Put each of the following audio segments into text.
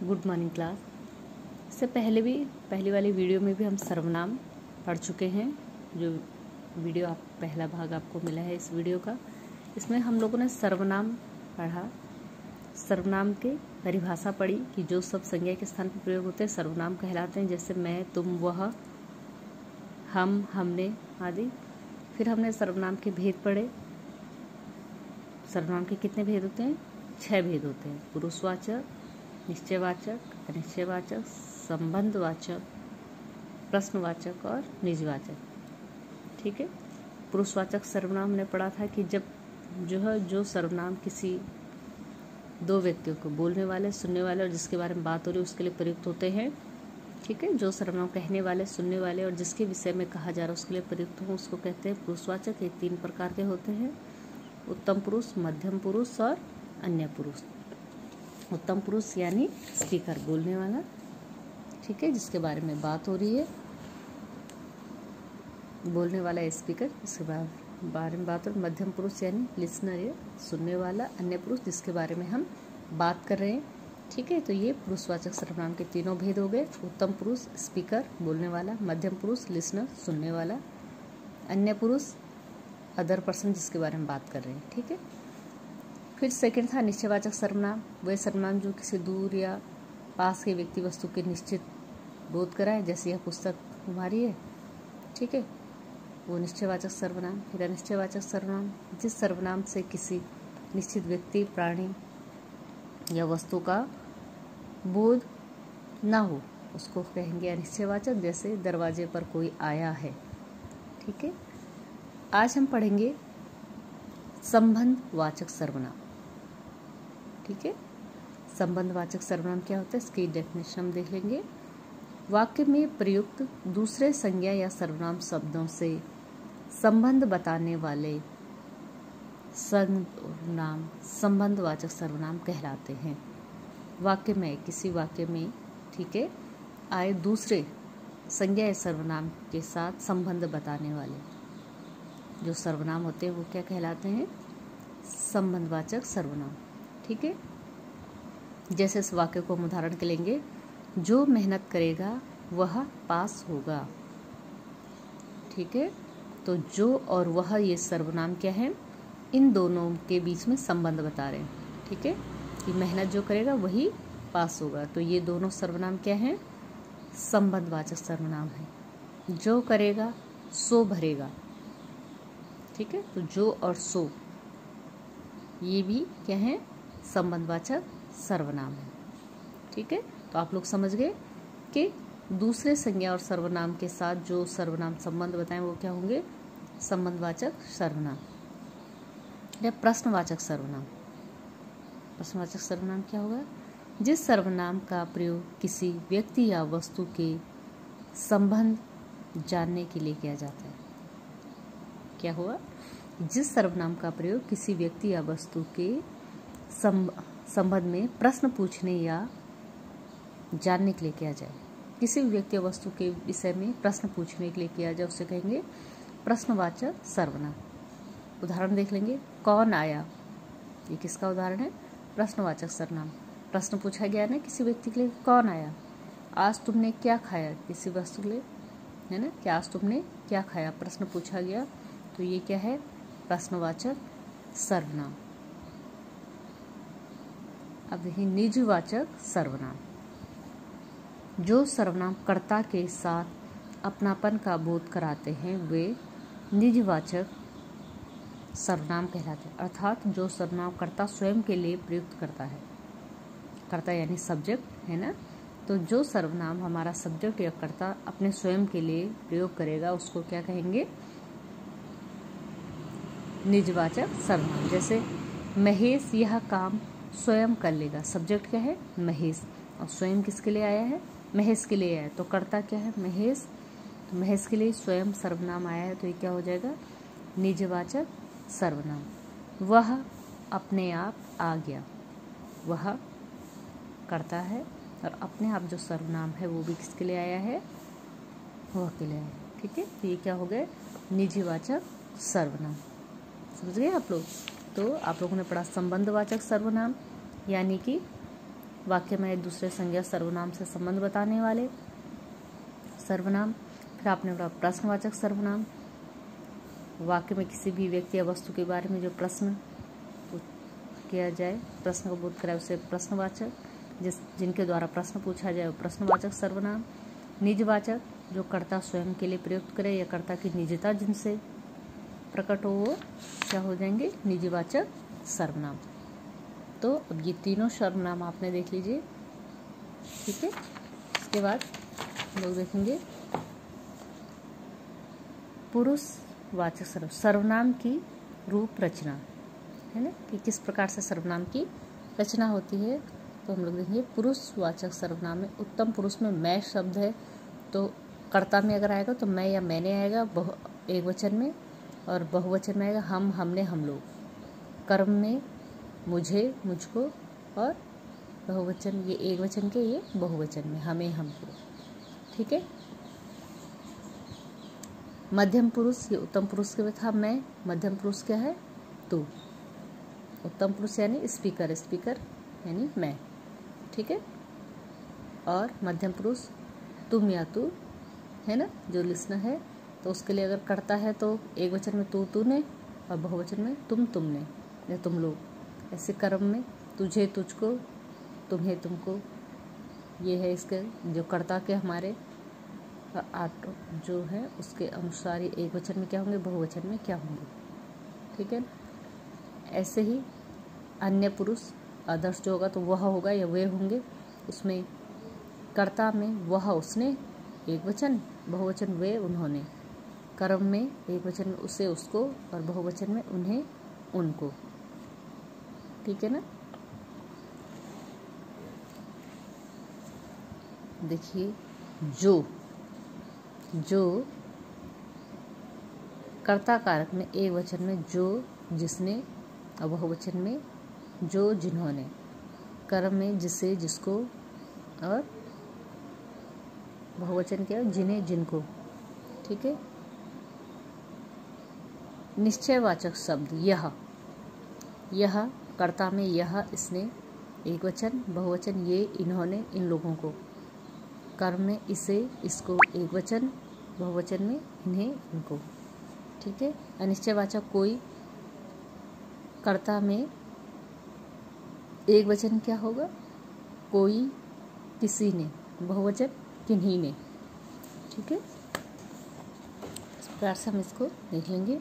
Good morning class. इससे पहली वाली वीडियो में भी हम सर्वनाम पढ़ चुके हैं। जो वीडियो पहला भाग आपको मिला है इस वीडियो का, इसमें हम लोगों ने सर्वनाम पढ़ा। सर्वनाम की परिभाषा पढ़ी कि जो सब संज्ञा के स्थान पर प्रयोग होते हैं सर्वनाम कहलाते हैं, जैसे मैं, तुम, वह, हम, हमने आदि। फिर हमने सर्वनाम के भेद पढ़े। सर्वनाम के कितने भेद होते हैं? 6 भेद होते हैं। पुरुषवाचक, निश्चयवाचक, अनिश्चयवाचक, संबंधवाचक, प्रश्नवाचक और निजवाचक। ठीक है। पुरुषवाचक सर्वनाम ने पढ़ा था कि जब जो सर्वनाम किसी दो व्यक्तियों को, बोलने वाले, सुनने वाले और जिसके बारे में बात हो रही है उसके लिए प्रयुक्त होते हैं। ठीक है। जो सर्वनाम कहने वाले, सुनने वाले और जिसके विषय में कहा जा रहा है उसके लिए प्रयुक्त हो उसको कहते हैं पुरुषवाचक। ये 3 प्रकार के होते हैं: उत्तम पुरुष, मध्यम पुरुष और अन्य पुरुष। उत्तम पुरुष यानी स्पीकर, बोलने वाला, ठीक है, जिसके बारे में बात हो रही है, बोलने वाला स्पीकर, जिसके बारे में बात हो रही है। मध्यम पुरुष यानी लिसनर, ये सुनने वाला। अन्य पुरुष जिसके बारे में हम बात कर रहे हैं। ठीक है। तो ये पुरुषवाचक सर्वनाम के तीनों भेद हो गए: उत्तम पुरुष स्पीकर, बोलने वाला; मध्यम पुरुष लिसनर, सुनने वाला; अन्य पुरुष अदर पर्सन जिसके बारे में बात कर रहे हैं। ठीक है। फिर सेकंड था निश्चयवाचक सर्वनाम। वह सर्वनाम जो किसी दूर या पास के व्यक्ति वस्तु के निश्चित बोध कराए, जैसे यह पुस्तक तुम्हारी है। ठीक है, वो निश्चयवाचक सर्वनाम। फिर अनिश्चयवाचक सर्वनाम, जिस सर्वनाम से किसी निश्चित व्यक्ति, प्राणी या वस्तु का बोध ना हो उसको कहेंगे अनिश्चयवाचक, जैसे दरवाजे पर कोई आया है। ठीक है। आज हम पढ़ेंगे संबंधवाचक सर्वनाम। ठीक है। संबंधवाचक सर्वनाम क्या होता है, इसकी डेफिनेशन हम देख लेंगे। वाक्य में प्रयुक्त दूसरे संज्ञा या सर्वनाम शब्दों से संबंध बताने वाले सर्वनाम संबंधवाचक सर्वनाम कहलाते हैं। वाक्य में, किसी वाक्य में, ठीक है, आए दूसरे संज्ञा या सर्वनाम के साथ संबंध बताने वाले जो सर्वनाम होते हैं वो क्या कहलाते हैं? संबंधवाचक सर्वनाम। ठीक है। जैसे इस वाक्य को हम उदाहरण के लेंगे, जो मेहनत करेगा वह पास होगा। ठीक है। तो जो और वह, ये सर्वनाम क्या है? इन दोनों के बीच में संबंध बता रहे हैं। ठीक है, कि मेहनत जो करेगा वही पास होगा। तो ये दोनों सर्वनाम क्या हैं? संबंधवाचक सर्वनाम है। जो करेगा सो भरेगा। ठीक है। तो जो और सो ये भी क्या है? संबंधवाचक सर्वनाम है। ठीक है। तो आप लोग समझ गए कि दूसरे संज्ञा और सर्वनाम के साथ जो सर्वनाम संबंध बताएं वो क्या होंगे? संबंधवाचक सर्वनाम। या प्रश्नवाचक सर्वनाम। प्रश्नवाचक सर्वनाम क्या होगा? जिस सर्वनाम का प्रयोग किसी व्यक्ति या वस्तु के संबंध जानने के लिए किया जाता है। क्या हुआ? जिस सर्वनाम का प्रयोग किसी व्यक्ति या वस्तु के संबंध में प्रश्न पूछने या जानने के लिए किया जाए। किसी भी व्यक्ति या वस्तु के विषय में प्रश्न पूछने के लिए किया जाए उसे कहेंगे प्रश्नवाचक सर्वनाम। उदाहरण देख लेंगे। कौन आया, ये किसका उदाहरण है? प्रश्नवाचक सर्वनाम। प्रश्न पूछा गया ना किसी व्यक्ति के लिए, कौन आया। आज तुमने क्या खाया, किसी वस्तु के लिए, है ना, कि आज तुमने क्या खाया, प्रश्न पूछा गया, तो ये क्या है? प्रश्नवाचक सर्वनाम। अब देखिए निजवाचक सर्वनाम। जो सर्वनाम कर्ता के साथ अपनापन का बोध कराते हैं वे निजवाचक सर्वनाम कहलाते हैं। अर्थात जो सर्वनाम कर्ता स्वयं के लिए प्रयुक्त करता है। कर्ता यानी सब्जेक्ट, है ना। तो जो सर्वनाम हमारा सब्जेक्ट या कर्ता अपने स्वयं के लिए प्रयोग करेगा उसको क्या कहेंगे? निजवाचक सर्वनाम। जैसे महेश यह काम स्वयं कर लेगा। सब्जेक्ट क्या है? महेश। और स्वयं किसके लिए आया है? महेश के लिए आया है। तो कर्ता क्या है? महेश। तो महेश के लिए स्वयं सर्वनाम आया है तो ये क्या हो जाएगा? निजवाचक सर्वनाम। वह अपने आप आ गया। वह कर्ता है और अपने आप जो सर्वनाम है वो भी किसके लिए आया है? वह के लिए आया है। ठीक है। तो ये क्या हो गए? निजवाचक सर्वनाम। समझ गए आप लोग? तो आप लोगों ने पढ़ा संबंधवाचक सर्वनाम, यानी कि वाक्य में एक दूसरे संज्ञा सर्वनाम से संबंध बताने वाले सर्वनाम। फिर आपने पढ़ा प्रश्नवाचक सर्वनाम, वाक्य में किसी भी व्यक्ति या वस्तु के बारे में जो प्रश्न किया जाए, प्रश्न को बोध कराए उसे प्रश्नवाचक, जिनके द्वारा प्रश्न पूछा जाए वो प्रश्नवाचक सर्वनाम। निजवाचक, जो कर्ता स्वयं के लिए प्रयुक्त करे या कर्ता की निजता जिनसे प्रकट हो वो क्या हो जाएंगे, निजवाचक सर्वनाम। तो अब ये तीनों सर्वनाम आपने देख लीजिए, ठीक है। इसके बाद लोग देखेंगे पुरुषवाचक सर्वनाम की रूप रचना, है ना, कि किस प्रकार से सर्वनाम की रचना होती है। तो हम लोग देखेंगे पुरुषवाचक सर्वनाम में उत्तम पुरुष में मैं शब्द है, तो कर्ता में अगर आएगा तो मैं या मैंने आएगा एक वचन में, और बहुवचन में आएगा हम, हमने, हम लोग। कर्म में मुझे, मुझको, और बहुवचन ये एक वचन के, ये बहुवचन में हमें, हमको, ठीक है। मध्यम पुरुष, ये उत्तम पुरुष के में था मैं, मध्यम पुरुष क्या है, तू। उत्तम पुरुष यानी स्पीकर, स्पीकर यानी मैं, ठीक है। और मध्यम पुरुष तुम या तू, है ना, जो लिसनर है, तो उसके लिए अगर करता है तो एक वचन में तू, तूने, और बहुवचन में तुम, तुमने या तुम लोग। ऐसे कर्म में तुझे, तुझको, तुम्हें, तुमको, ये है इसके जो कर्ता के हमारे आठ जो है उसके अनुसार ही एक वचन में क्या होंगे, बहुवचन में क्या होंगे, ठीक है। ऐसे ही अन्य पुरुष अदर्स जो होगा तो वह होगा या वे होंगे, उसमें कर्ता में वह उसने एक वचन, बहुवचन वे उन्होंने। कर्म में एक वचन में उसे उसको, और बहुवचन में उन्हें उनको, ठीक है ना। देखिए जो कर्ता कारक में एक वचन में जो, जिसने, और बहुवचन में जो, जिन्होंने। कर्म में जिसे, जिसको, और बहुवचन क्या है, जिन्हें, जिनको, ठीक है। निश्चयवाचक शब्द यह कर्ता में यह, इसने, एक वचन, बहुवचन ये, इन्होंने, इन लोगों को। कर्म में इसे, इसको, एक वचन, बहुवचन में इन्हें, इनको, ठीक है। अनिश्चयवाचक कोई, कर्ता में एक वचन क्या होगा, कोई, किसी ने, बहुवचन किन्हीं ने, ठीक है। इस प्रकार से हम इसको देख लेंगे।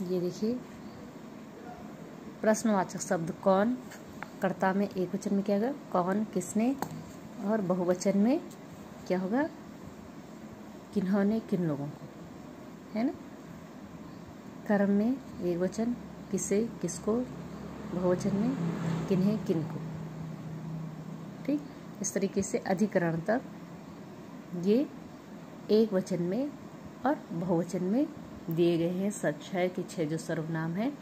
ये देखिए प्रश्नवाचक शब्द कौन, कर्ता में एक वचन में क्या होगा, कौन, किसने, और बहुवचन में क्या होगा, किन्होंने, किन लोगों को, है ना। कर्म में एक वचन किसे, किसको, बहुवचन में किन्हें, किनको, ठीक। इस तरीके से अधिकरण तक ये एक वचन में और बहुवचन में दिए गए हैं। 6 के 6 जो सर्वनाम है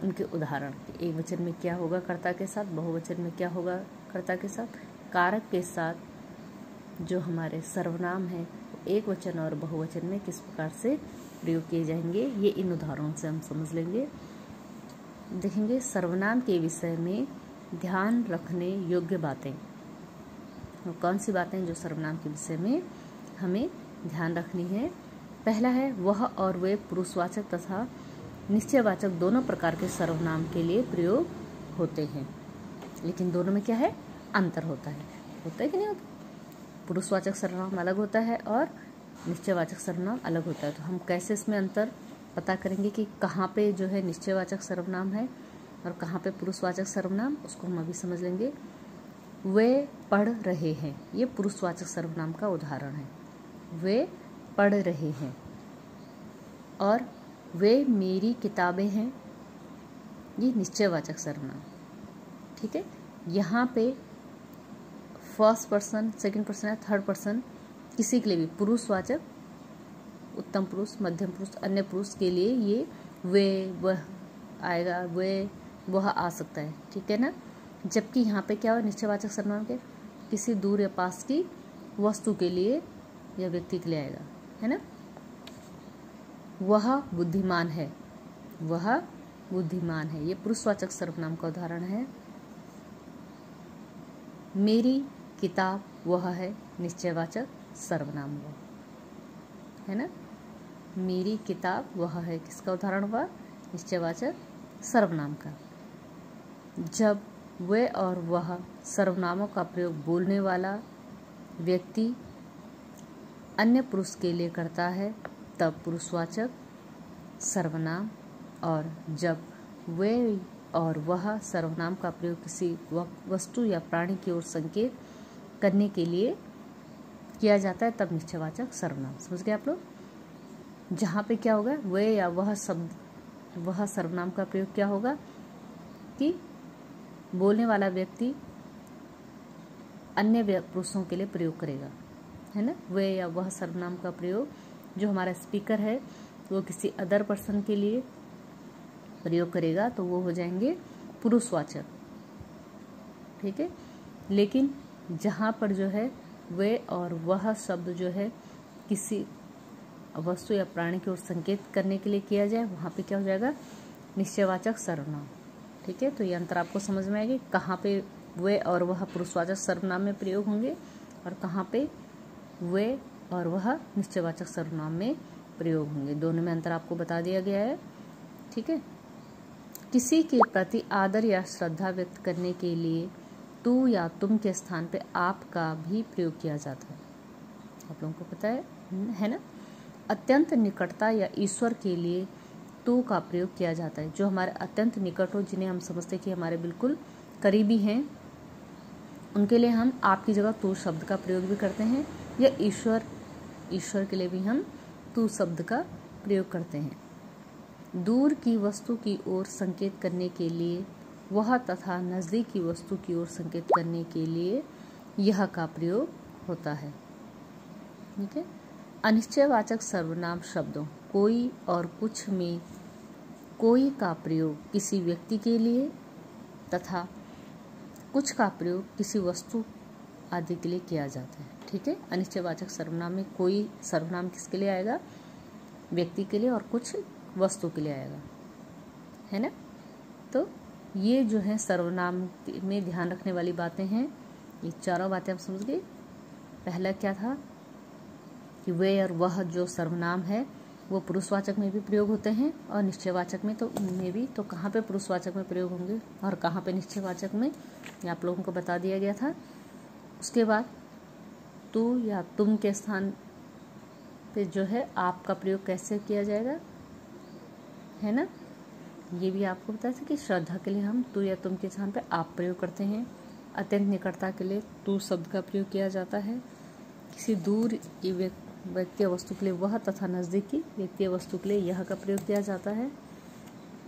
उनके उदाहरण। एक वचन में क्या होगा कर्ता के साथ, बहुवचन में क्या होगा कर्ता के साथ, कारक के साथ जो हमारे सर्वनाम है एक वचन और बहुवचन में किस प्रकार से प्रयोग किए जाएंगे, ये इन उदाहरणों से हम समझ लेंगे। देखेंगे सर्वनाम के विषय में ध्यान रखने योग्य बातें। तो कौन सी बातें जो सर्वनाम के विषय में हमें ध्यान रखनी है। पहला है वह और वे पुरुषवाचक तथा निश्चयवाचक दोनों प्रकार के सर्वनाम के लिए प्रयोग होते हैं, लेकिन दोनों में क्या है, अंतर होता है कि नहीं होता। पुरुषवाचक सर्वनाम अलग होता है और निश्चयवाचक सर्वनाम अलग होता है। तो हम कैसे इसमें अंतर पता करेंगे कि कहाँ पे जो है निश्चयवाचक सर्वनाम है और कहाँ पे पुरुषवाचक सर्वनाम, उसको हम अभी समझ लेंगे। वे पढ़ रहे हैं, ये पुरुषवाचक सर्वनाम का उदाहरण है। वे पढ़ रहे हैं। और वे मेरी किताबें हैं, ये निश्चयवाचक सर्वनाम, ठीक है। यहाँ पे फर्स्ट पर्सन, सेकंड पर्सन या थर्ड पर्सन किसी के लिए भी पुरुषवाचक, उत्तम पुरुष, मध्यम पुरुष, अन्य पुरुष के लिए ये वे वह आएगा, वे वह आ सकता है, ठीक है ना। जबकि यहाँ पे क्या हो, निश्चयवाचक सर्वनाम के किसी दूर या पास की वस्तु के लिए या व्यक्ति के लिए आएगा, है ना। वह बुद्धिमान है, वह बुद्धिमान है, ये पुरुषवाचक सर्वनाम का उदाहरण है। मेरी किताब वह है, निश्चयवाचक सर्वनाम हुआ, है ना। मेरी किताब वह है, किसका उदाहरण हुआ? निश्चयवाचक सर्वनाम का। जब वे और वह सर्वनामों का प्रयोग बोलने वाला व्यक्ति अन्य पुरुष के लिए करता है तब पुरुषवाचक सर्वनाम, और जब वे और वह सर्वनाम का प्रयोग किसी वस्तु या प्राणी की ओर संकेत करने के लिए किया जाता है तब निश्चयवाचक सर्वनाम। समझ गए आप लोग? जहाँ पे क्या होगा, वे या वह शब्द, वह सर्वनाम का प्रयोग क्या होगा कि बोलने वाला व्यक्ति अन्य पुरुषों के लिए प्रयोग करेगा, है ना। वे या वह सर्वनाम का प्रयोग जो हमारा स्पीकर है वो किसी अदर पर्सन के लिए प्रयोग करेगा तो वो हो जाएंगे पुरुषवाचक, ठीक है। लेकिन जहाँ पर जो है वे और वह शब्द जो है किसी वस्तु या प्राणी की ओर संकेत करने के लिए किया जाए, वहाँ पे क्या हो जाएगा? निश्चयवाचक सर्वनाम, ठीक है। तो ये अंतर आपको समझ में आएगी, कहाँ पे वे और वह पुरुषवाचक सर्वनाम में प्रयोग होंगे और कहाँ पे वे और वह निश्चयवाचक सर्वनाम में प्रयोग होंगे। दोनों में अंतर आपको बता दिया गया है, ठीक है। किसी के प्रति आदर या श्रद्धा व्यक्त करने के लिए तू या तुम के स्थान पे आप का भी प्रयोग किया जाता है, आप लोगों को पता है ना। अत्यंत निकटता या ईश्वर के लिए तू का प्रयोग किया जाता है, जो हमारे अत्यंत निकट हो, जिन्हें हम समझते कि हमारे बिल्कुल करीबी हैं, उनके लिए हम आपकी जगह तू शब्द का प्रयोग भी करते हैं, या ईश्वर के लिए भी हम तू शब्द का प्रयोग करते हैं। दूर की वस्तु की ओर संकेत करने के लिए वह तथा नज़दीक की वस्तु की ओर संकेत करने के लिए यह का प्रयोग होता है, ठीक है। अनिश्चयवाचक सर्वनाम शब्दों कोई और कुछ में कोई का प्रयोग किसी व्यक्ति के लिए तथा कुछ का प्रयोग किसी वस्तु आदि के लिए किया जाता है, ठीक है। अनिश्चयवाचक सर्वनाम में कोई सर्वनाम किसके लिए आएगा? व्यक्ति के लिए, और कुछ वस्तु के लिए आएगा, है ना। तो ये जो है सर्वनाम में ध्यान रखने वाली बातें हैं, ये चारों बातें आप समझ गए। पहला क्या था कि वे और वह जो सर्वनाम है वो पुरुषवाचक में भी प्रयोग होते हैं और निश्चयवाचक में तो कहाँ पे पुरुषवाचक में प्रयोग होंगे और कहाँ पे निश्चयवाचक में, ये आप लोगों को बता दिया गया था। उसके बाद तू या तुम के स्थान पे जो है आप का प्रयोग कैसे किया जाएगा, है ना। ये भी आपको पता है कि श्रद्धा के लिए हम तू या तुम के स्थान पे आप प्रयोग करते हैं। अत्यंत निकटता के लिए तू शब्द का प्रयोग किया जाता है। किसी दूर की व्यक्ति वस्तु के लिए वह तथा नज़दीक की व्यक्ति वस्तु के लिए यह का प्रयोग किया जाता है।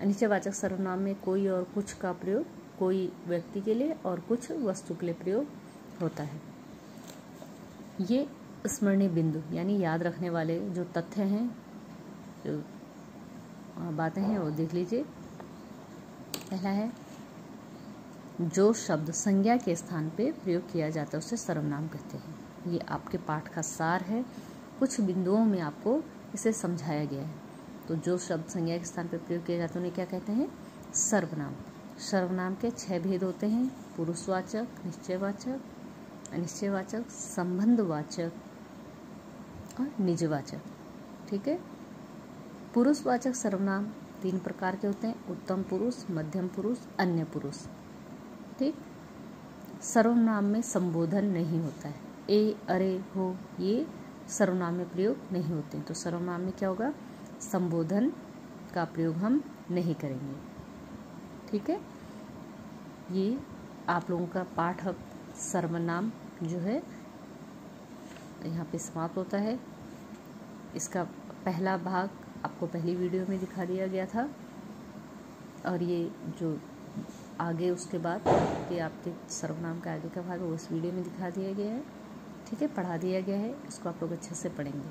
अनिश्चयवाचक सर्वनाम में कोई और कुछ का प्रयोग कोई व्यक्ति के लिए और कुछ वस्तु के लिए प्रयोग होता है। ये स्मरणीय बिंदु यानी याद रखने वाले जो तथ्य हैं, जो बातें हैं, वो देख लीजिए। पहला है, जो शब्द संज्ञा के स्थान पे प्रयोग किया जाता है उसे सर्वनाम कहते हैं। ये आपके पाठ का सार है, कुछ बिंदुओं में आपको इसे समझाया गया है। तो जो शब्द संज्ञा के स्थान पे प्रयोग किया जाता है उन्हें क्या कहते हैं? सर्वनाम। सर्वनाम के 6 भेद होते हैं: पुरुषवाचक, निश्चयवाचक, अनिश्चयवाचक, संबंधवाचक और निजवाचक, ठीक है। पुरुषवाचक सर्वनाम 3 प्रकार के होते हैं: उत्तम पुरुष, मध्यम पुरुष, अन्य पुरुष, ठीक। सर्वनाम में संबोधन नहीं होता है, ए, अरे, हो, ये सर्वनाम में प्रयोग नहीं होते हैं। तो सर्वनाम में क्या होगा? संबोधन का प्रयोग हम नहीं करेंगे, ठीक है। ये आप लोगों का पाठ अब सर्वनाम जो है यहाँ पे समाप्त होता है। इसका पहला भाग आपको पहली वीडियो में दिखा दिया गया था और ये जो आगे उसके बाद कि आपके सर्वनाम का आगे का भाग वो इस वीडियो में दिखा दिया गया है, ठीक है, पढ़ा दिया गया है। इसको आप लोग अच्छे से पढ़ेंगे।